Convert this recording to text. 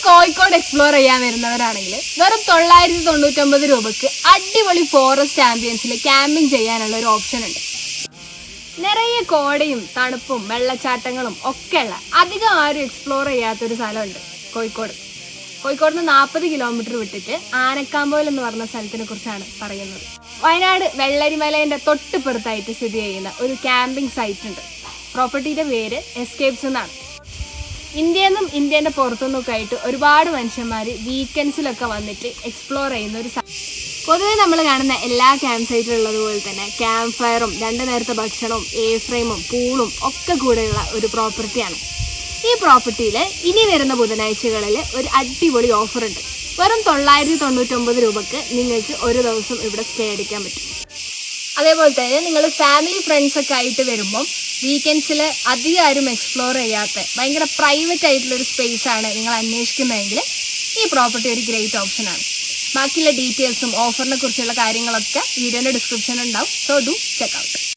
Kozhikode explore ചെയ്യാൻ വരുന്നവരാണെങ്കിൽ വെറും 999 രൂപക്ക് അടിപൊളി ഫോറസ്റ്റ് ആംബിയൻസിൽ ക്യാമ്പിംഗ് ചെയ്യാനുള്ള ഒരു ഓപ്ഷൻ ഉണ്ട്. നിറയെ കോടയും തണുപ്പും വെള്ളച്ചാട്ടങ്ങളും ഒക്കെയുള്ള അധികം ആരും എക്സ്പ്ലോർ ചെയ്യാത്തൊരു സ്ഥലമുണ്ട് കോഴിക്കോട് നിന്ന് 40 കിലോമീറ്റർ വിട്ടിട്ട് ആനക്കാമ്പോൽ എന്ന് പറഞ്ഞ സ്ഥലത്തിനെ കുറിച്ചാണ് പറയുന്നത്. വയനാട് വെള്ളരിമലേന്റെ തൊട്ടുപുറത്തായിട്ട് സ്ഥിതി ചെയ്യുന്ന ഒരു ക്യാമ്പിംഗ് സൈറ്റ് ഉണ്ട്. പ്രോപ്പർട്ടിയുടെ പേര് എസ്കേപ്സ് എന്നാണ്. ഇന്ത്യയിൽ നിന്നും ഇന്ത്യൻ്റെ പുറത്തുനിന്നൊക്കെ ആയിട്ട് ഒരുപാട് മനുഷ്യന്മാർ വീക്കെൻഡ്സിലൊക്കെ വന്നിട്ട് എക്സ്പ്ലോർ ചെയ്യുന്ന ഒരു പൊതുവെ നമ്മൾ കാണുന്ന എല്ലാ ക്യാമ്പ് സൈറ്റിലുള്ളതുപോലെ തന്നെ ക്യാമ്പ് ഫയറും 2 നേരത്തെ ഭക്ഷണവും ഫ്രെയിമും പൂളും ഒക്കെ കൂടെയുള്ള ഒരു പ്രോപ്പർട്ടിയാണ്. ഈ പ്രോപ്പർട്ടിയിൽ ഇനി വരുന്ന ബുധനാഴ്ചകളിൽ ഒരു അടിപൊളി ഓഫർ ഉണ്ട്. വെറും 999 രൂപക്ക് നിങ്ങൾക്ക് ഒരു ദിവസം ഇവിടെ സ്റ്റേ അടിക്കാൻ പറ്റും. അതേപോലെ തന്നെ നിങ്ങൾ ഫാമിലി ഫ്രണ്ട്സൊക്കെ ആയിട്ട് വരുമ്പം വീക്കെൻഡ്സിൽ അധികം ആരും എക്സ്പ്ലോർ ചെയ്യാത്ത ഭയങ്കര പ്രൈവറ്റ് ആയിട്ടുള്ളൊരു സ്പേസ് ആണ് നിങ്ങൾ അന്വേഷിക്കുന്നതെങ്കിൽ ഈ പ്രോപ്പർട്ടി ഒരു ഗ്രേറ്റ് ഓപ്ഷനാണ്. ബാക്കിയുള്ള ഡീറ്റെയിൽസും ഓഫറിനെ കുറിച്ചുള്ള കാര്യങ്ങളൊക്കെ വീഡിയോയുടെ ഡിസ്ക്രിപ്ഷനിൽ ഉണ്ടാവും. So do check out.